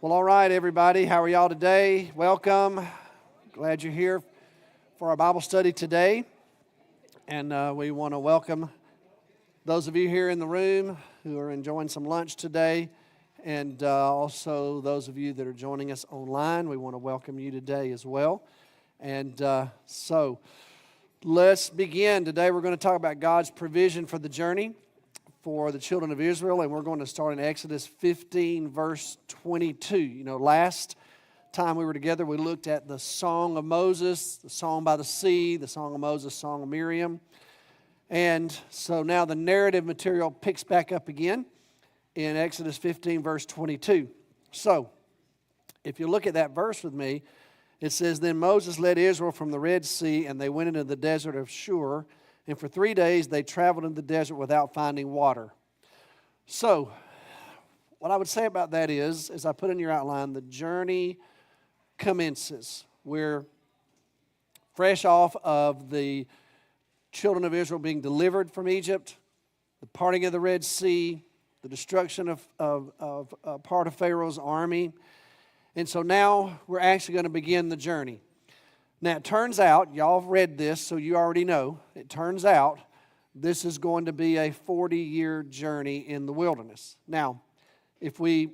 Well, all right, everybody. How are y'all today? Welcome. Glad you're here for our Bible study today. And we want to welcome those of you here in the room who are enjoying some lunch today. And also those of you that are joining us online, we want to welcome you today as well. And so let's begin. Today we're going to talk about God's provision for the journey for the children of Israel, and we're going to start in Exodus 15, verse 22. You know, last time we were together, we looked at the Song of Moses, the Song by the Sea, the Song of Moses, Song of Miriam. And so now the narrative material picks back up again in Exodus 15, verse 22. So, if you look at that verse with me, it says, "Then Moses led Israel from the Red Sea, and they went into the desert of Shur. And for 3 days they traveled in the desert without finding water." So, what I would say about that is, as I put in your outline, the journey commences. We're fresh off of the children of Israel being delivered from Egypt, the parting of the Red Sea, the destruction of part of Pharaoh's army. And so now we're actually going to begin the journey. Now, it turns out, y'all have read this, so you already know, it turns out this is going to be a 40-year journey in the wilderness. Now, if we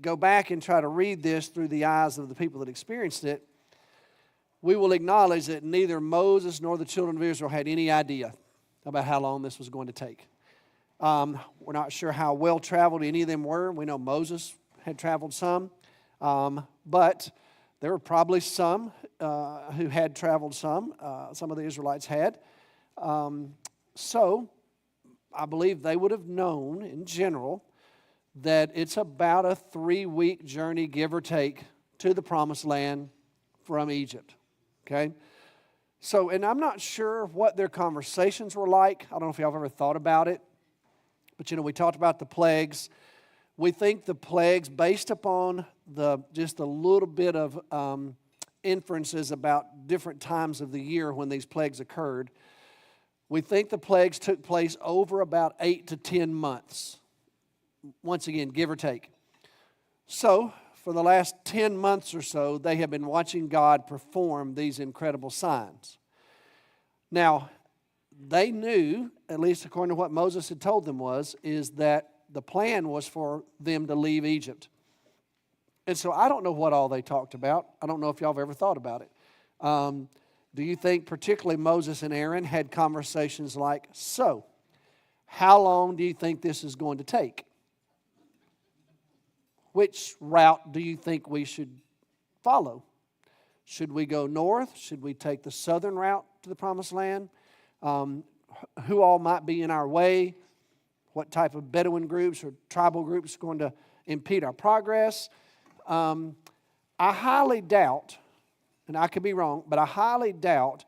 go back and try to read this through the eyes of the people that experienced it, we will acknowledge that neither Moses nor the children of Israel had any idea about how long this was going to take. We're not sure how well-traveled any of them were. We know Moses had traveled some, but there were probably some who had traveled some of the Israelites had. So I believe they would have known in general that it's about a 3-week journey, give or take, to the Promised Land from Egypt. Okay? So, and I'm not sure what their conversations were like. I don't know if y'all have ever thought about it. But, you know, we talked about the plagues. We think the plagues, based upon just a little bit of inferences about different times of the year when these plagues occurred, we think the plagues took place over about 8 to 10 months. Once again, give or take. So, for the last 10 months or so, they have been watching God perform these incredible signs. Now, they knew, at least according to what Moses had told them is that the plan was for them to leave Egypt. And so I don't know what all they talked about. I don't know if y'all have ever thought about it. Do you think particularly Moses and Aaron had conversations like, so, how long do you think this is going to take? Which route do you think we should follow? Should we go north? Should we take the southern route to the Promised Land? Who all might be in our way? What type of Bedouin groups or tribal groups are going to impede our progress? I highly doubt, and I could be wrong, but I highly doubt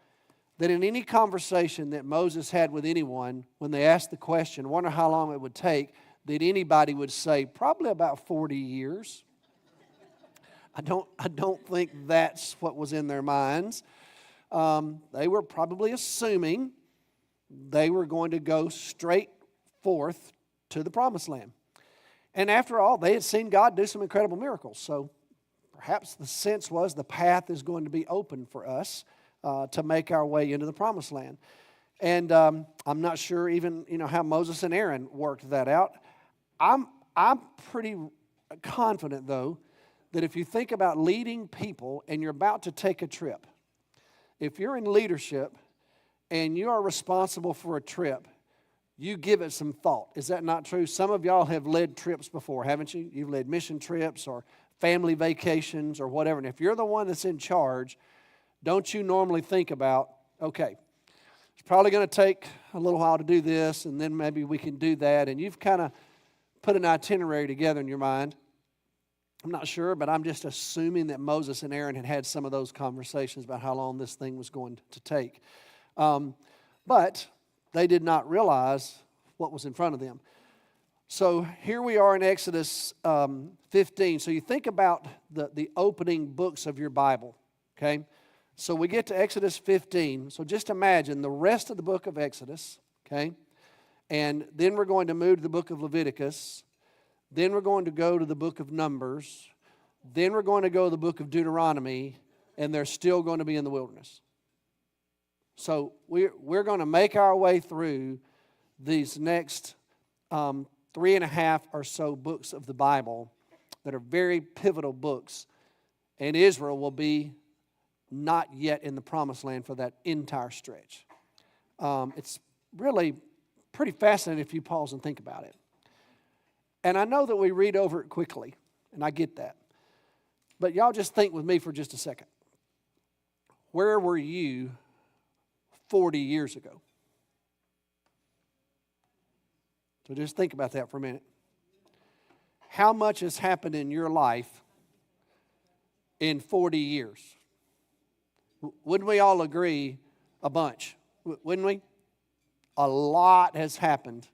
that in any conversation that Moses had with anyone, when they asked the question, wonder how long it would take, that anybody would say, probably about 40 years. I don't think that's what was in their minds. They were probably assuming they were going to go straight forth to the Promised Land. And after all, they had seen God do some incredible miracles. So perhaps the sense was the path is going to be open for us to make our way into the Promised Land. And I'm not sure even how Moses and Aaron worked that out. I'm pretty confident, though, that if you think about leading people and you're about to take a trip, if you're in leadership and you are responsible for a trip, you give it some thought. Is that not true? Some of y'all have led trips before, haven't you? You've led mission trips or family vacations or whatever. And if you're the one that's in charge, don't you normally think about, okay, it's probably going to take a little while to do this, and then maybe we can do that. And you've kind of put an itinerary together in your mind. I'm not sure, but I'm just assuming that Moses and Aaron had had some of those conversations about how long this thing was going to take. But they did not realize what was in front of them. So here we are in Exodus 15. So you think about the opening books of your Bible, okay? So we get to Exodus 15. So just imagine the rest of the book of Exodus, okay? And then we're going to move to the book of Leviticus. Then we're going to go to the book of Numbers. Then we're going to go to the book of Deuteronomy, and they're still going to be in the wilderness. So we're going to make our way through these next 3.5 or so books of the Bible that are very pivotal books. And Israel will be not yet in the promised land for that entire stretch. It's really pretty fascinating if you pause and think about it. And I know that we read over it quickly, and I get that. But y'all just think with me for just a second. Where were you 40 years ago? So just think about that for a minute. How much has happened in your life in 40 years? Wouldn't we all agree? A bunch, wouldn't we? A lot has happened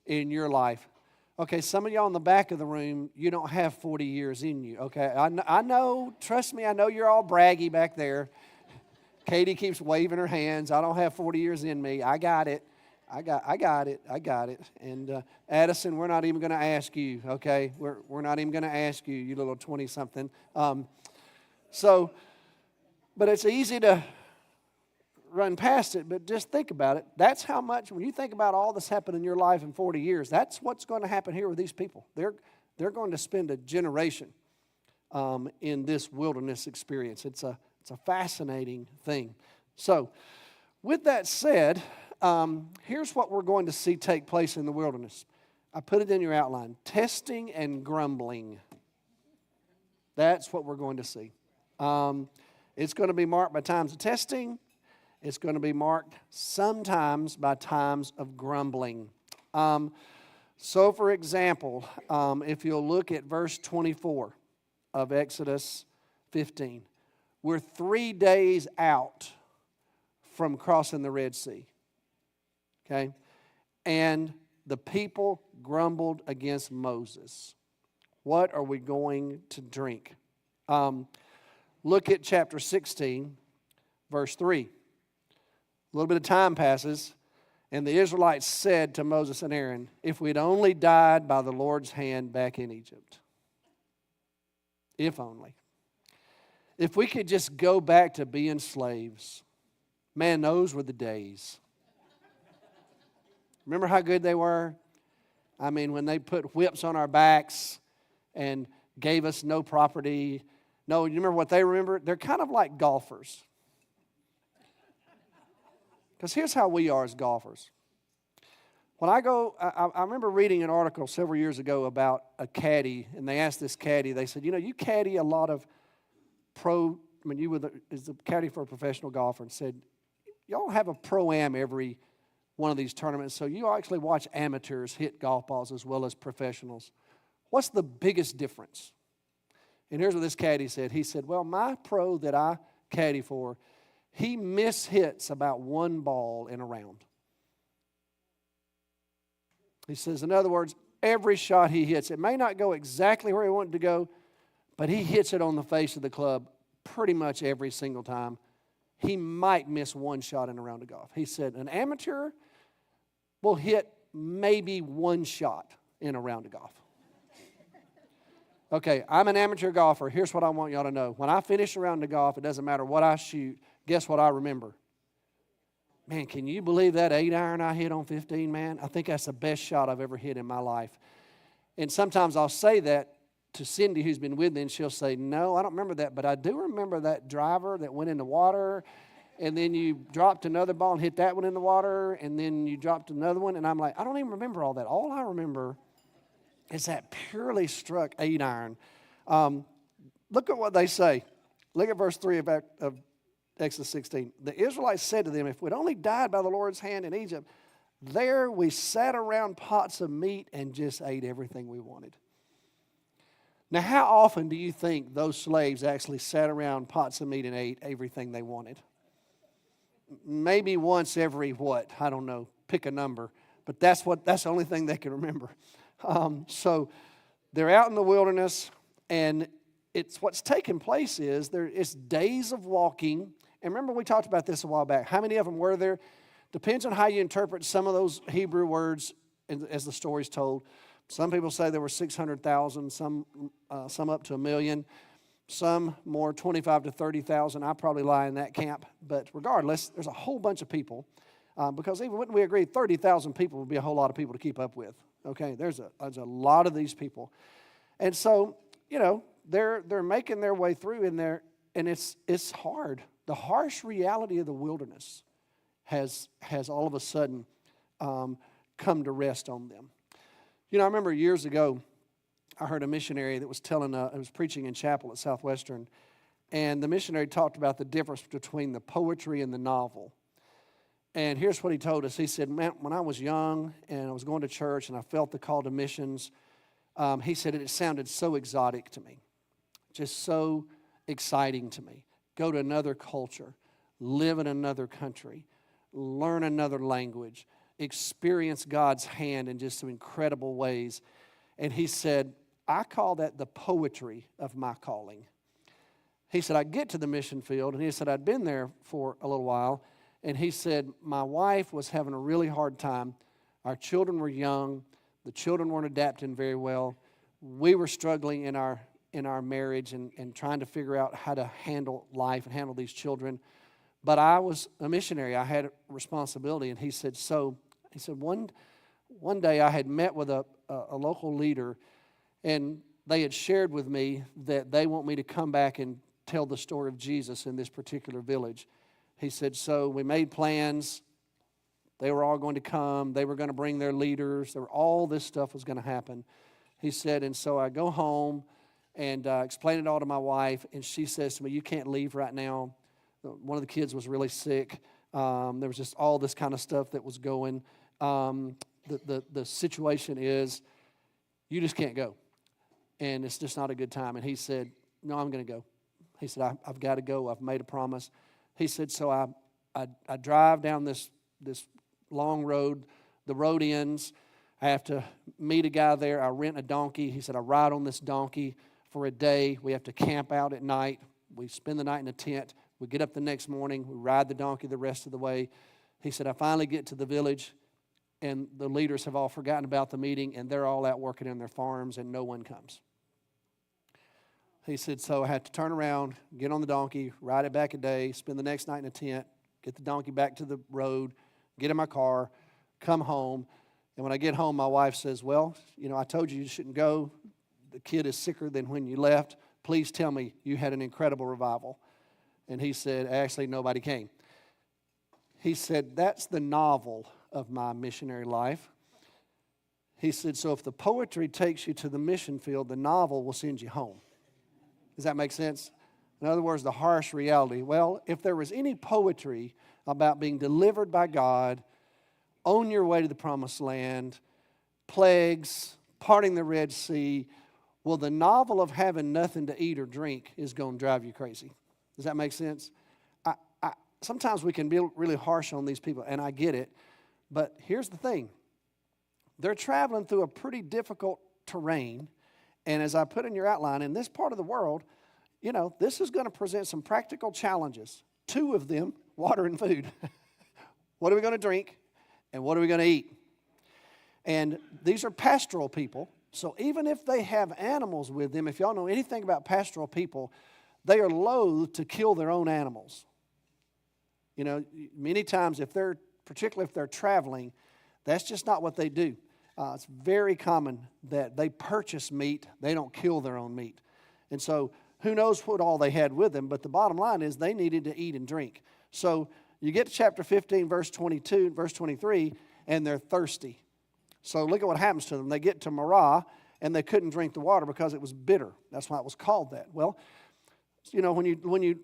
in your life. Okay, some of y'all in the back of the room, you don't have 40 years in you, okay? I know, trust me, I know you're all braggy back there. Katie keeps waving her hands. I don't have 40 years in me. I got it. I got it. And Addison, we're not even going to ask you, okay? We're not even going to ask you, you little 20-something. But it's easy to run past it, but just think about it. That's how much, when you think about all that's happened in your life in 40 years, that's what's going to happen here with these people. They're going to spend a generation in this wilderness experience. It's a fascinating thing. So, with that said, here's what we're going to see take place in the wilderness. I put it in your outline. Testing and grumbling. That's what we're going to see. It's going to be marked by times of testing. It's going to be marked sometimes by times of grumbling. So, for example, if you'll look at verse 24 of Exodus 15, we're 3 days out from crossing the Red Sea. Okay? And the people grumbled against Moses. What are we going to drink? Look at chapter 16, verse 3. A little bit of time passes, and the Israelites said to Moses and Aaron, if we'd only died by the Lord's hand back in Egypt. If only. If we could just go back to being slaves. Man, those were the days. Remember how good they were? I mean, when they put whips on our backs and gave us no property. No, you remember what they remember? They're kind of like golfers. Because here's how we are as golfers. When I go, I remember reading an article several years ago about a caddy, and they asked this caddy, they said, you caddy a lot of you were the caddy for a professional golfer, and said, y'all have a pro-am every one of these tournaments, so you actually watch amateurs hit golf balls as well as professionals. What's the biggest difference? And here's what this caddy said. He said, well, my pro that I caddy for, he mishits about one ball in a round. He says, in other words, every shot he hits, it may not go exactly where he wanted to go, but he hits it on the face of the club pretty much every single time. He might miss one shot in a round of golf. He said, an amateur will hit maybe one shot in a round of golf. Okay, I'm an amateur golfer. Here's what I want y'all to know. When I finish a round of golf, it doesn't matter what I shoot. Guess what I remember? Man, can you believe that 8-iron I hit on 15, man? I think that's the best shot I've ever hit in my life. And sometimes I'll say that to Cindy, who's been with me, and she'll say, no, I don't remember that, but I do remember that driver that went in the water, and then you dropped another ball and hit that one in the water, and then you dropped another one, and I'm like, I don't even remember all that. All I remember is that purely struck 8-iron. Look at what they say. Look at verse 3 of Exodus 16. The Israelites said to them, if we'd only died by the Lord's hand in Egypt, there we sat around pots of meat and just ate everything we wanted. Now, how often do you think those slaves actually sat around pots of meat and ate everything they wanted? Maybe once every what? I don't know. Pick a number. But that's the only thing they can remember. So they're out in the wilderness, and what's taking place is it's days of walking. And remember, we talked about this a while back. How many of them were there? Depends on how you interpret some of those Hebrew words as the story's told. Some people say there were 600,000, some up to 1 million, some more 25 to 30,000. I probably lie in that camp. But regardless, there's a whole bunch of people because even when we agree 30,000 people would be a whole lot of people to keep up with. Okay, there's a lot of these people. And so, they're making their way through in there, and it's hard. The harsh reality of the wilderness has all of a sudden come to rest on them. I remember years ago, I heard a missionary that was was preaching in chapel at Southwestern, and the missionary talked about the difference between the poetry and the novel. And here's what he told us. He said, "Man, when I was young and I was going to church and I felt the call to missions," he said it sounded so exotic to me, just so exciting to me. Go to another culture, live in another country, learn another language, experience God's hand in just some incredible ways. And he said, "I call that the poetry of my calling." He said, "I get to the mission field," and he said, "I'd been there for a little while," and he said, "My wife was having a really hard time. Our children were young. The children weren't adapting very well. We were struggling in our marriage and trying to figure out how to handle life and handle these children. But I was a missionary. I had a responsibility." And he said, one day I had met with a local leader, and they had shared with me that they want me to come back and tell the story of Jesus in this particular village. He said, so we made plans. They were all going to come. They were going to bring their leaders. All this stuff was going to happen. He said, and so I go home and explain it all to my wife, and she says to me, "You can't leave right now." One of the kids was really sick. There was just all this kind of stuff that was going. The situation is, you just can't go, and it's just not a good time. And he said, "No, I'm going to go." He said, I've got to go. I've made a promise." He said, so I drive down this long road. The road ends. I have to meet a guy there. I rent a donkey. He said, I ride on this donkey for a day. We have to camp out at night. We spend the night in a tent. We get up the next morning. We ride the donkey the rest of the way. He said, I finally get to the village, and the leaders have all forgotten about the meeting, and they're all out working in their farms, and no one comes. He said, so I had to turn around, get on the donkey, ride it back a day, spend the next night in a tent, get the donkey back to the road, get in my car, come home. And when I get home, my wife says, well, I told you shouldn't go. The kid is sicker than when you left. Please tell me you had an incredible revival. And he said, actually, nobody came. He said, that's the novel of my missionary life. He said, so if the poetry takes you to the mission field, the novel will send you home. Does that make sense? In other words, the harsh reality. Well, if there was any poetry about being delivered by God, on your way to the promised land, plagues, parting the Red Sea, well, the novel of having nothing to eat or drink is going to drive you crazy. Does that make sense? Sometimes we can be really harsh on these people, and I get it. But here's the thing. They're traveling through a pretty difficult terrain. And as I put in your outline, in this part of the world, this is going to present some practical challenges. 2 of them, water and food. What are we going to drink? And what are we going to eat? And these are pastoral people. So even if they have animals with them, if y'all know anything about pastoral people, they are loath to kill their own animals. Many times, particularly if they're traveling, that's just not what they do. It's very common that they purchase meat. They don't kill their own meat. And so who knows what all they had with them, but the bottom line is they needed to eat and drink. So you get to chapter 15, verse 22, verse 23, and they're thirsty. So look at what happens to them. They get to Marah, and they couldn't drink the water because it was bitter. That's why it was called that. Well, when you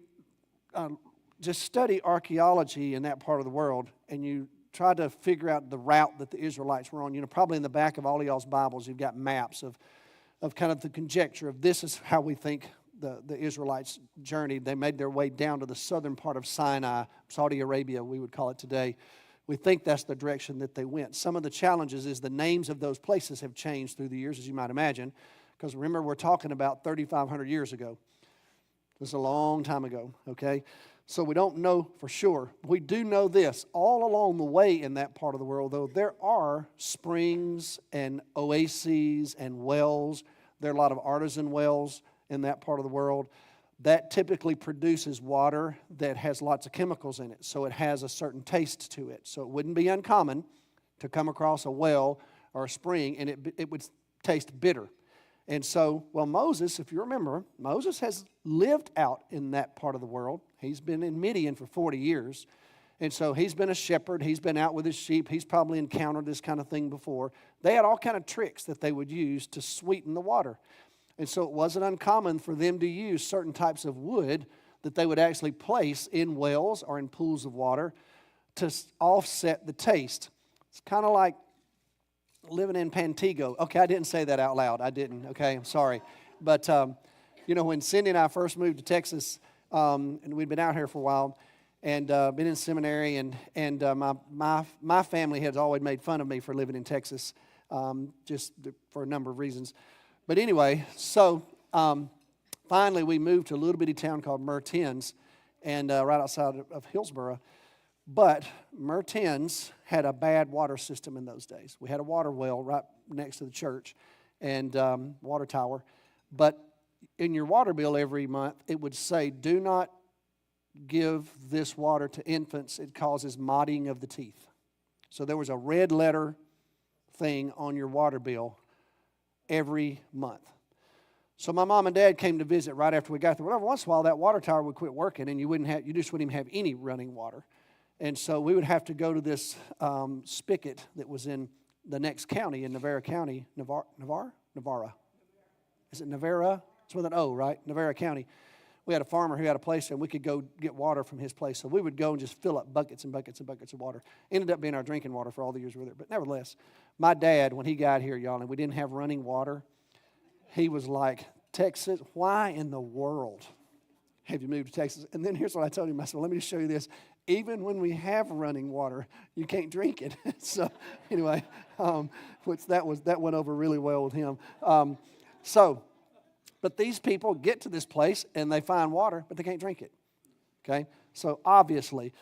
just study archaeology in that part of the world, and you try to figure out the route that the Israelites were on. Probably in the back of all of y'all's Bibles, you've got maps of kind of the conjecture of this is how we think the Israelites journeyed. They made their way down to the southern part of Sinai, Saudi Arabia, we would call it today. We think that's the direction that they went. Some of the challenges is the names of those places have changed through the years, as you might imagine, because remember, we're talking about 3,500 years ago. This is a long time ago, okay? So we don't know for sure. We do know this. All along the way in that part of the world, though, there are springs and oases and wells. There are a lot of artisan wells in that part of the world. That typically produces water that has lots of chemicals in it. So it has a certain taste to it. So it wouldn't be uncommon to come across a well or a spring and it would taste bitter. And so, well, Moses, if you remember, Moses has lived out in that part of the world. He's been in Midian for 40 years. And so he's been a shepherd. He's been out with his sheep. He's probably encountered this kind of thing before. They had all kind of tricks that they would use to sweeten the water. And so it wasn't uncommon for them to use certain types of wood that they would actually place in wells or in pools of water to offset the taste. It's kind of like living in Pantego. Okay, I didn't say that out loud. I didn't. Okay, I'm sorry. But, when Cindy and I first moved to Texas, and we'd been out here for a while, and been in seminary, and my family has always made fun of me for living in Texas, just for a number of reasons. But anyway, so finally we moved to a little bitty town called Mertens, and right outside of Hillsboro. But Mertens had a bad water system in those days. We had a water well right next to the church and water tower. But in your water bill every month, it would say, do not give this water to infants. It causes mottling of the teeth. So there was a red letter thing on your water bill every month. So my mom and dad came to visit right after we got there. Well, every once in a while, that water tower would quit working, and you just wouldn't even have any running water. And so we would have to go to this spigot that was in the next county, in Navarra County. Navarra? Is it Navarra? It's with an O, right? Navarra County. We had a farmer who had a place, and we could go get water from his place. So we would go and just fill up buckets and buckets and buckets of water. Ended up being our drinking water for all the years we were there. But nevertheless, my dad, when he got here, y'all, and we didn't have running water, he was like, Texas, why in the world have you moved to Texas? And then here's what I told him. I said, well, let me just show you this. Even when we have running water, you can't drink it. So anyway, that went over really well with him. But these people get to this place and they find water, but they can't drink it. Okay? So obviously,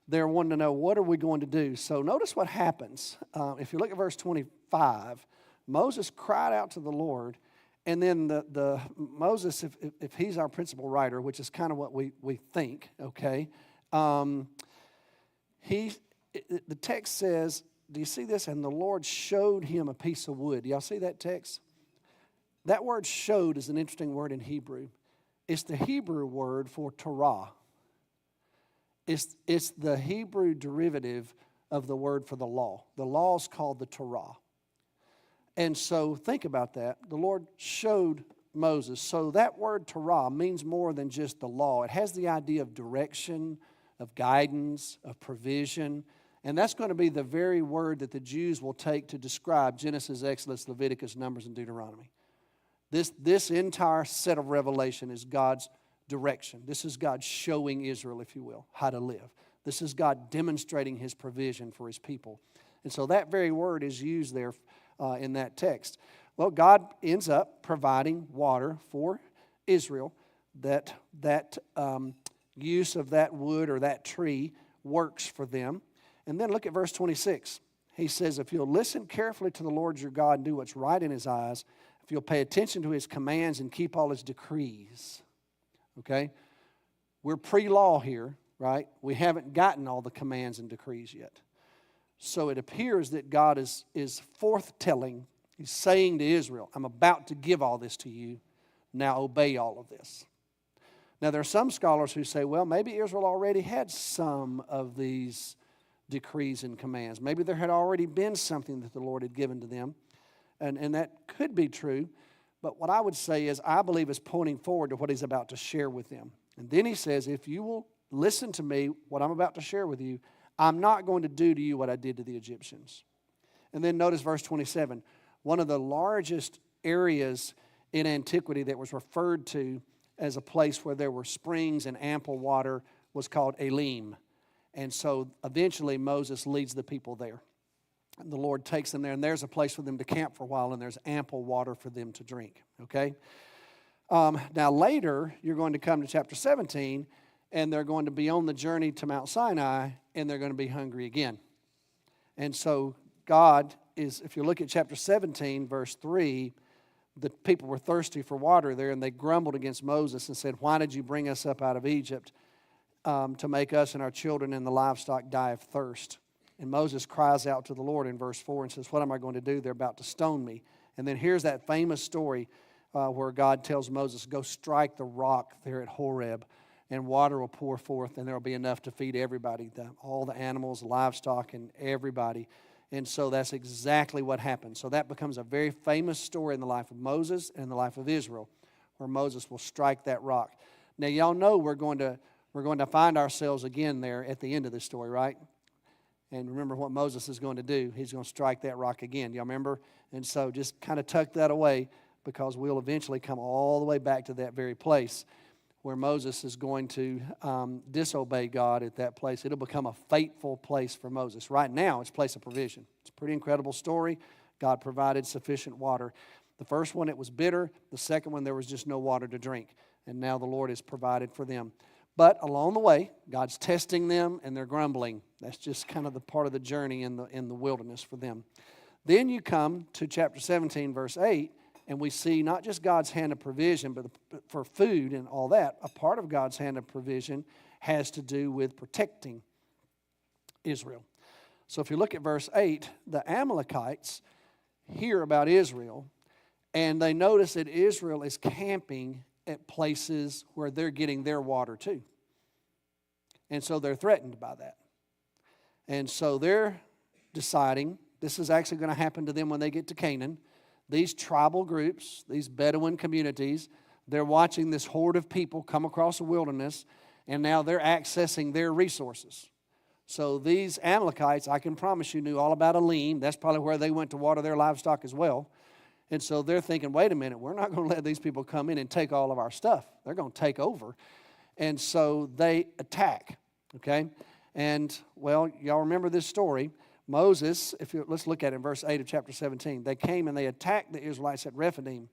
they're wanting to know, what are we going to do? So notice what happens. If you look at verse 25, Moses cried out to the Lord, and then the Moses, if he's our principal writer, which is kind of what we think, okay, the text says, do you see this? And the Lord showed him a piece of wood. Do y'all see that text? That word showed is an interesting word in Hebrew. It's the Hebrew word for Torah. It's the Hebrew derivative of the word for the law. The law is called the Torah. And so think about that. The Lord showed Moses. So that word Torah means more than just the law. It has the idea of direction, of guidance, of provision. And that's going to be the very word that the Jews will take to describe Genesis, Exodus, Leviticus, Numbers, and Deuteronomy. This entire set of revelation is God's direction. This is God showing Israel, if you will, how to live. This is God demonstrating His provision for His people. And so that very word is used there in that text. Well, God ends up providing water for Israel. That use of that wood or that tree works for them. And then look at verse 26. He says, if you'll listen carefully to the Lord your God and do what's right in His eyes, if you'll pay attention to His commands and keep all His decrees. Okay? We're pre-law here, right? We haven't gotten all the commands and decrees yet. So it appears that God is forthtelling. He's saying to Israel, I'm about to give all this to you. Now obey all of this. Now there are some scholars who say, well, maybe Israel already had some of these decrees and commands. Maybe there had already been something that the Lord had given to them. And that could be true. But what I would say is I believe is pointing forward to what He's about to share with them. And then He says, if you will listen to me, what I'm about to share with you, I'm not going to do to you what I did to the Egyptians. And then notice verse 27. One of the largest areas in antiquity that was referred to as a place where there were springs and ample water was called Elim. And so eventually Moses leads the people there. And the Lord takes them there, and there's a place for them to camp for a while, and there's ample water for them to drink. Okay? Now later, you're going to come to chapter 17, and they're going to be on the journey to Mount Sinai, and they're going to be hungry again. And so God is, if you look at chapter 17, verse 3, the people were thirsty for water there, and they grumbled against Moses and said, "Why did you bring us up out of Egypt to make us and our children and the livestock die of thirst?" And Moses cries out to the Lord in verse 4 and says, "What am I going to do? They're about to stone me." And then here's that famous story where God tells Moses, "Go strike the rock there at Horeb, and water will pour forth, and there will be enough to feed everybody, all the animals, livestock, and everybody." And so that's exactly what happened. So that becomes a very famous story in the life of Moses and the life of Israel, where Moses will strike that rock. Now, y'all know we're going to find ourselves again there at the end of this story, right? And remember what Moses is going to do. He's going to strike that rock again. Y'all remember? And so just kind of tuck that away, because we'll eventually come all the way back to that very place where Moses is going to disobey God at that place. It'll become a fateful place for Moses. Right now, it's a place of provision. It's a pretty incredible story. God provided sufficient water. The first one, it was bitter. The second one, there was just no water to drink. And now the Lord has provided for them. But along the way, God's testing them, and they're grumbling. That's just kind of the part of the journey in the wilderness for them. Then you come to chapter 17, verse 8, and we see not just God's hand of provision, but for food and all that. A part of God's hand of provision has to do with protecting Israel. So if you look at verse 8, the Amalekites hear about Israel, and they notice that Israel is camping at places where they're getting their water too. And so they're threatened by that. And so they're deciding, this is actually going to happen to them when they get to Canaan. These tribal groups, these Bedouin communities, they're watching this horde of people come across the wilderness, and now they're accessing their resources. So these Amalekites, I can promise you, knew all about Elim. That's probably where they went to water their livestock as well. And so they're thinking, wait a minute, we're not going to let these people come in and take all of our stuff. They're going to take over. And so they attack, okay? And, well, y'all remember this story. Moses, let's look at it in verse 8 of chapter 17. They came and they attacked the Israelites at Rephidim.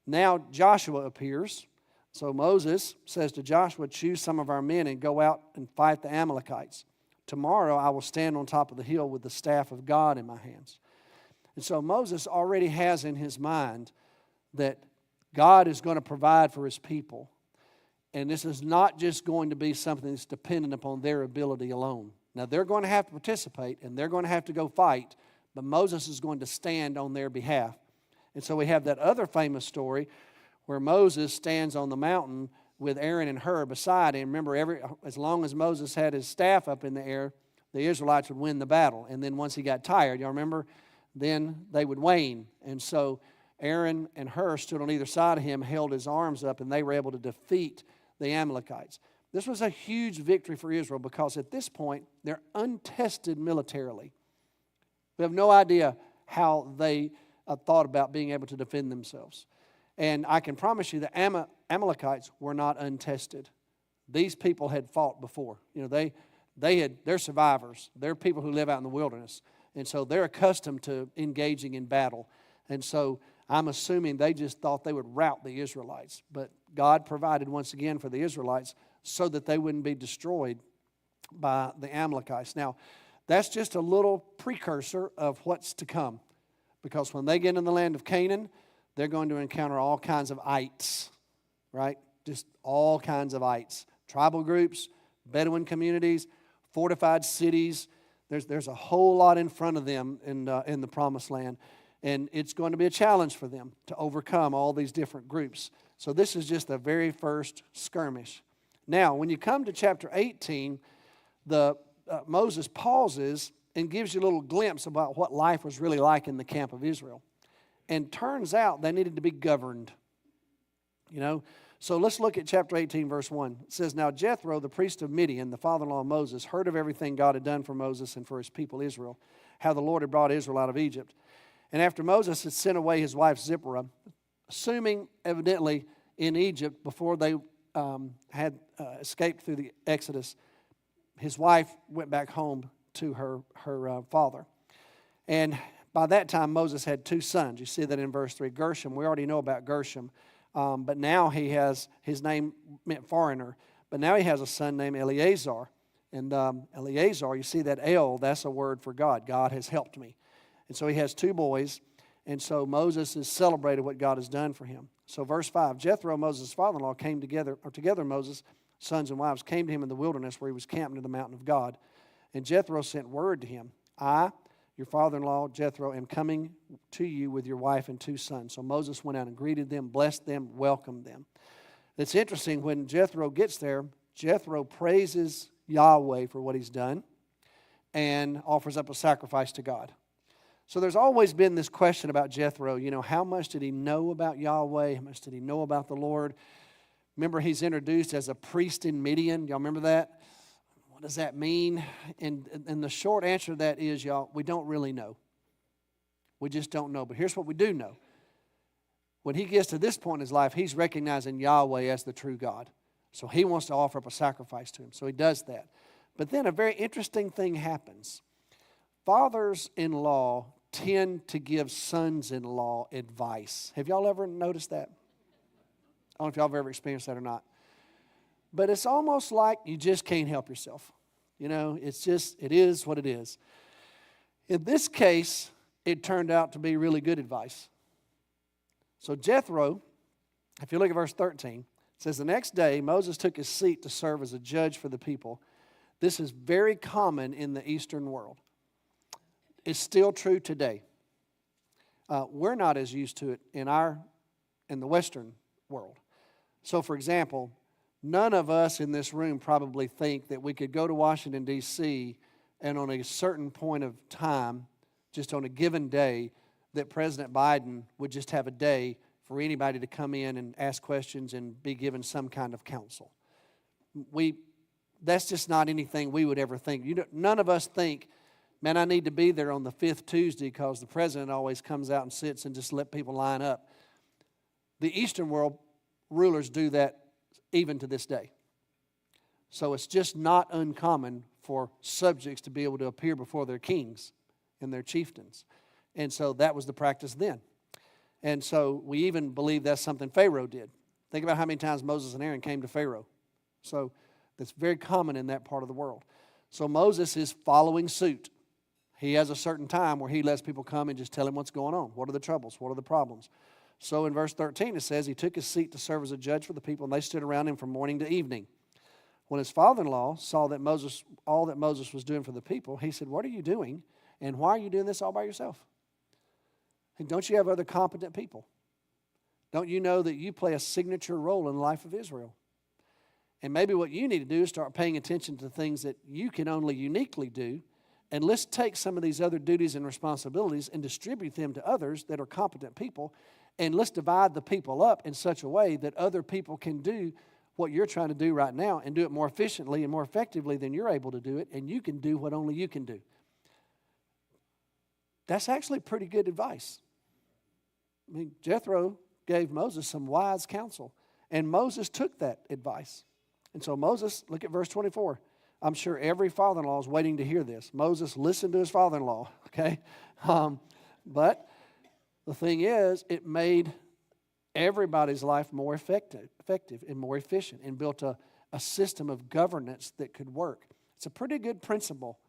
Now Joshua appears. So Moses says to Joshua, "Choose some of our men and go out and fight the Amalekites. Tomorrow I will stand on top of the hill with the staff of God in my hands." And so Moses already has in his mind that God is going to provide for his people. And this is not just going to be something that's dependent upon their ability alone. Now, they're going to have to participate, and they're going to have to go fight, but Moses is going to stand on their behalf. And so we have that other famous story where Moses stands on the mountain with Aaron and Hur beside him. Remember, as long as Moses had his staff up in the air, the Israelites would win the battle. And then once he got tired, y'all remember, then they would wane. And so Aaron and Hur stood on either side of him, held his arms up, and they were able to defeat the Amalekites. This was a huge victory for Israel because at this point, they're untested militarily. We have no idea how they thought about being able to defend themselves. And I can promise you the Amalekites were not untested. These people had fought before. You know, they're survivors. They're people who live out in the wilderness. And so they're accustomed to engaging in battle. And so I'm assuming they just thought they would rout the Israelites. But God provided once again for the Israelites so that they wouldn't be destroyed by the Amalekites. Now, that's just a little precursor of what's to come. Because when they get in the land of Canaan, they're going to encounter all kinds of ites, right? Just all kinds of ites. Tribal groups, Bedouin communities, fortified cities. There's a whole lot in front of them in the Promised Land. And it's going to be a challenge for them to overcome all these different groups. So this is just the very first skirmish. Now, when you come to chapter 18, Moses pauses and gives you a little glimpse about what life was really like in the camp of Israel. And turns out they needed to be governed. You know, so let's look at chapter 18, verse 1. It says, "Now Jethro, the priest of Midian, the father-in-law of Moses, heard of everything God had done for Moses and for his people Israel, how the Lord had brought Israel out of Egypt. And after Moses had sent away his wife Zipporah, assuming evidently in Egypt before they had escaped through the Exodus, his wife went back home to her father. And by that time, Moses had two sons. You see that in verse 3. Gershom, we already know about Gershom. But now he has, his name meant foreigner. But now he has a son named Eleazar. And Eleazar, you see that El, that's a word for God. God has helped me. And so he has 2 boys. And so Moses has celebrated what God has done for him. So verse 5, Jethro, Moses' father-in-law, together Moses' sons and wives came to him in the wilderness where he was camped near the mountain of God. And Jethro sent word to him, I, your father-in-law, Jethro, am coming to you with your wife and 2 sons. So Moses went out and greeted them, blessed them, welcomed them. It's interesting, when Jethro gets there, Jethro praises Yahweh for what he's done and offers up a sacrifice to God. So there's always been this question about Jethro, how much did he know about Yahweh? How much did he know about the Lord? Remember, he's introduced as a priest in Midian. Y'all remember that? What does that mean? And the short answer to that is, y'all, we don't really know. We just don't know. But here's what we do know. When he gets to this point in his life, he's recognizing Yahweh as the true God. So he wants to offer up a sacrifice to him. So he does that. But then a very interesting thing happens. Fathers-in-law tend to give sons-in-law advice. Have y'all ever noticed that? I don't know if y'all have ever experienced that or not. But it's almost like you just can't help yourself. It is what it is. In this case, it turned out to be really good advice. So Jethro, if you look at verse 13, it says, the next day Moses took his seat to serve as a judge for the people. This is very common in the Eastern world. It's still true today. We're not as used to it in the Western world. So, for example, none of us in this room probably think that we could go to Washington, D.C., and on a certain point of time, just on a given day, that President Biden would just have a day for anybody to come in and ask questions and be given some kind of counsel. That's just not anything we would ever think. None of us think, man, I need to be there on the 5th Tuesday because the president always comes out and sits and just let people line up. The Eastern world rulers do that even to this day. So it's just not uncommon for subjects to be able to appear before their kings and their chieftains. And so that was the practice then. And so we even believe that's something Pharaoh did. Think about how many times Moses and Aaron came to Pharaoh. So that's very common in that part of the world. So Moses is following suit. He has a certain time where he lets people come and just tell him what's going on. What are the troubles? What are the problems? So in verse 13 it says, he took his seat to serve as a judge for the people, and they stood around him from morning to evening. When his father-in-law saw that all that Moses was doing for the people, he said, what are you doing? And why are you doing this all by yourself? And don't you have other competent people? Don't you know that you play a signature role in the life of Israel? And maybe what you need to do is start paying attention to things that you can only uniquely do. And let's take some of these other duties and responsibilities and distribute them to others that are competent people. And let's divide the people up in such a way that other people can do what you're trying to do right now and do it more efficiently and more effectively than you're able to do it. And you can do what only you can do. That's actually pretty good advice. I mean, Jethro gave Moses some wise counsel. And Moses took that advice. And so Moses, look at verse 24. I'm sure every father-in-law is waiting to hear this. Moses listened to his father-in-law, okay? But the thing is, it made everybody's life more effective and more efficient and built a system of governance that could work. It's a pretty good principle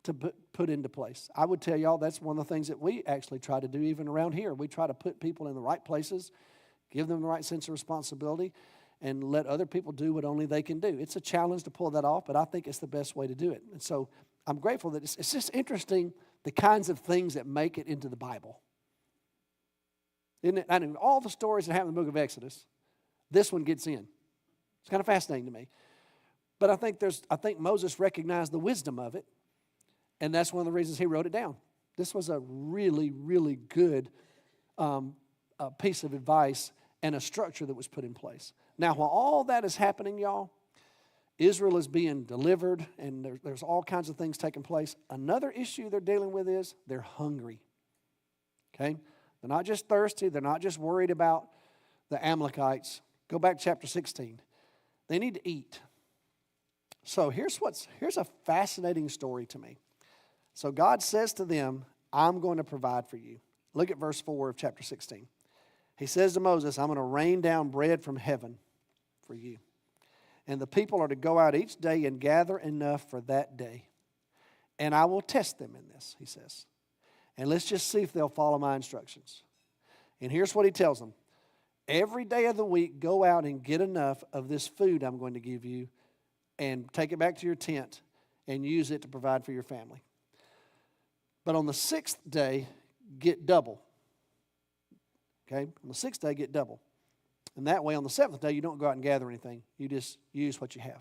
to put into place. I would tell y'all that's one of the things that we actually try to do even around here. We try to put people in the right places, give them the right sense of responsibility, and let other people do what only they can do. It's a challenge to pull that off, but I think it's the best way to do it. And so I'm grateful that it's just interesting the kinds of things that make it into the Bible. Isn't it? I mean, all the stories that happen in the book of Exodus, this one gets in. It's kind of fascinating to me. But I think Moses recognized the wisdom of it, and that's one of the reasons he wrote it down. This was a really, really good piece of advice and a structure that was put in place. Now, while all that is happening, y'all, Israel is being delivered, and there's all kinds of things taking place. Another issue they're dealing with is they're hungry. Okay? They're not just thirsty. They're not just worried about the Amalekites. Go back to chapter 16. They need to eat. So here's a fascinating story to me. So God says to them, I'm going to provide for you. Look at verse 4 of chapter 16. He says to Moses, I'm going to rain down bread from heaven for you. And the people are to go out each day and gather enough for that day. And I will test them in this, he says. And let's just see if they'll follow my instructions. And here's what he tells them. Every day of the week, go out and get enough of this food I'm going to give you and take it back to your tent and use it to provide for your family. But on the sixth day, get double. Okay? On the sixth day, get double. And that way, on the seventh day, you don't go out and gather anything. You just use what you have.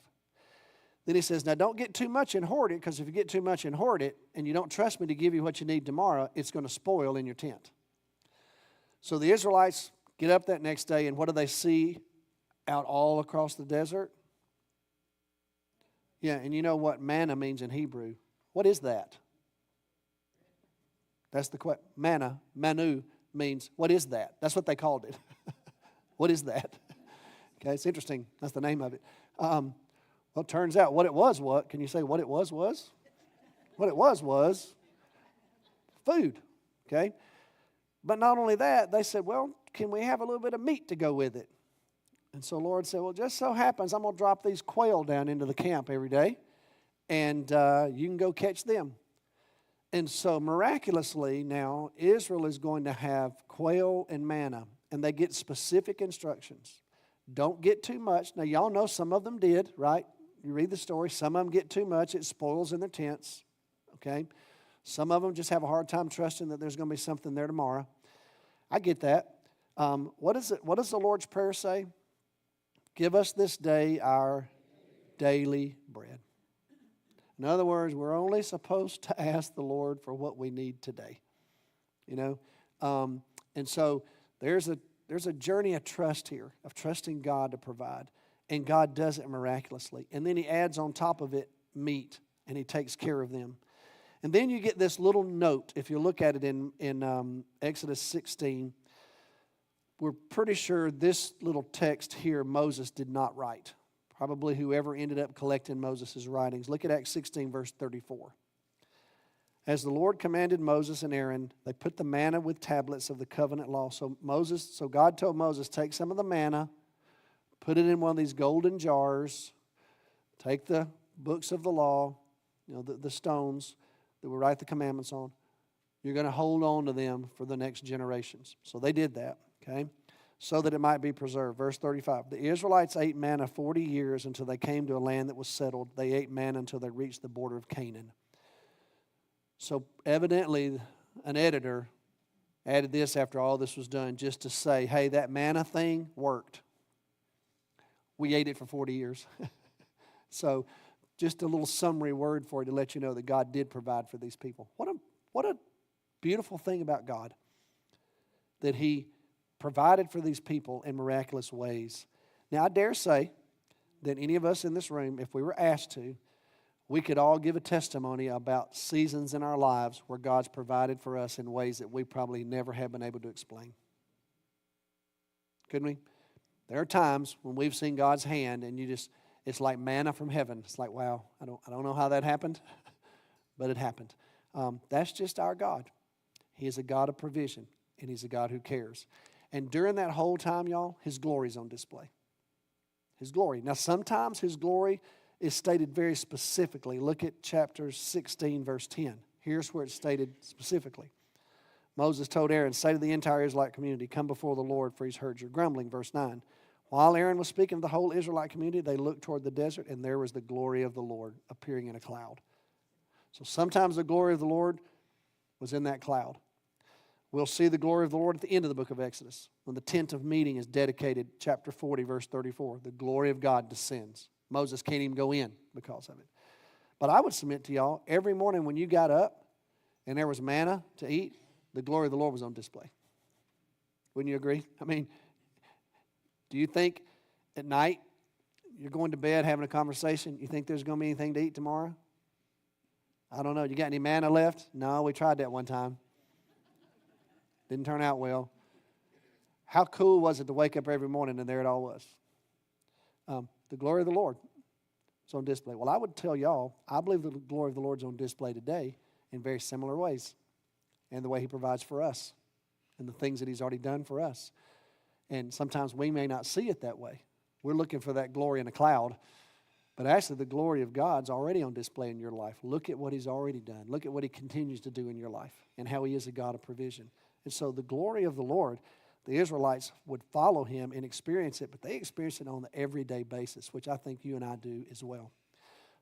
Then he says, now don't get too much and hoard it, because if you get too much and hoard it, and you don't trust me to give you what you need tomorrow, it's going to spoil in your tent. So the Israelites get up that next day, and what do they see out all across the desert? Yeah, and you know what manna means in Hebrew. What is that? That's the question. Manna, manu, means, what is that? That's what they called it. What is that? Okay, it's interesting. That's the name of it. Well, it turns out what it was, what? Can you say what it was? What it was food, okay? But not only that, they said, well, can we have a little bit of meat to go with it? And so the Lord said, well, just so happens I'm going to drop these quail down into the camp every day, and you can go catch them. And so miraculously now, Israel is going to have quail and manna, and they get specific instructions. Don't get too much. Now, y'all know some of them did, right? You read the story. Some of them get too much. It spoils in their tents, okay? Some of them just have a hard time trusting that there's going to be something there tomorrow. I get that. What does the Lord's Prayer say? Give us this day our daily bread. In other words, we're only supposed to ask the Lord for what we need today. You know? And so there's a journey of trust here, of trusting God to provide. And God does it miraculously. And then he adds on top of it meat, and he takes care of them. And then you get this little note. If you look at it in Exodus 16, we're pretty sure this little text here Moses did not write. Probably whoever ended up collecting Moses' writings. Look at Acts 16, verse 34. As the Lord commanded Moses and Aaron, they put the manna with tablets of the covenant law. So God told Moses, take some of the manna, put it in one of these golden jars, take the books of the law, the stones that we write the commandments on. You're going to hold on to them for the next generations. So they did that, okay, so that it might be preserved. Verse 35, the Israelites ate manna 40 years until they came to a land that was settled. They ate manna until they reached the border of Canaan. So evidently, an editor added this after all this was done just to say, hey, that manna thing worked. We ate it for 40 years. So just a little summary word for you to let you know that God did provide for these people. What a beautiful thing about God, that he provided for these people in miraculous ways. Now, I dare say that any of us in this room, if we were asked to, we could all give a testimony about seasons in our lives where God's provided for us in ways that we probably never have been able to explain. Couldn't we? There are times when we've seen God's hand and it's like manna from heaven. It's like, wow, I don't know how that happened, but it happened. That's just our God. He is a God of provision, and he's a God who cares. And during that whole time, y'all, his glory's on display. His glory. Now, sometimes his glory is stated very specifically. Look at chapter 16, verse 10. Here's where it's stated specifically. Moses told Aaron, say to the entire Israelite community, come before the Lord, for he's heard your grumbling. Verse 9. While Aaron was speaking to the whole Israelite community, they looked toward the desert, and there was the glory of the Lord appearing in a cloud. So sometimes the glory of the Lord was in that cloud. We'll see the glory of the Lord at the end of the book of Exodus, when the tent of meeting is dedicated, chapter 40, verse 34. The glory of God descends. Moses can't even go in because of it. But I would submit to y'all, every morning when you got up and there was manna to eat, the glory of the Lord was on display. Wouldn't you agree? I mean, do you think at night you're going to bed having a conversation, you think there's going to be anything to eat tomorrow? I don't know. You got any manna left? No, we tried that one time. Didn't turn out well. How cool was it to wake up every morning and there it all was? The glory of the Lord is on display. Well, I would tell y'all, I believe the glory of the Lord is on display today in very similar ways, and the way he provides for us and the things that he's already done for us. And sometimes we may not see it that way. We're looking for that glory in a cloud. But actually, the glory of God's already on display in your life. Look at what He's already done. Look at what He continues to do in your life and how He is a God of provision. And so the glory of the Lord, the Israelites would follow Him and experience it, but they experience it on an everyday basis, which I think you and I do as well.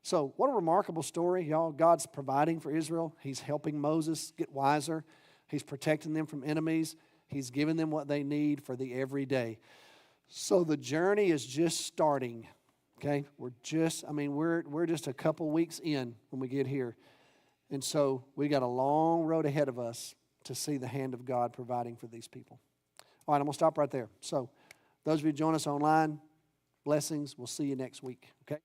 So what a remarkable story, y'all. God's providing for Israel. He's helping Moses get wiser. He's protecting them from enemies. He's giving them what they need for the everyday. So the journey is just starting. Okay, we're just a couple weeks in when we get here. And so we got a long road ahead of us to see the hand of God providing for these people. All right, I'm going to stop right there. So those of you who join us online, blessings. We'll see you next week. Okay.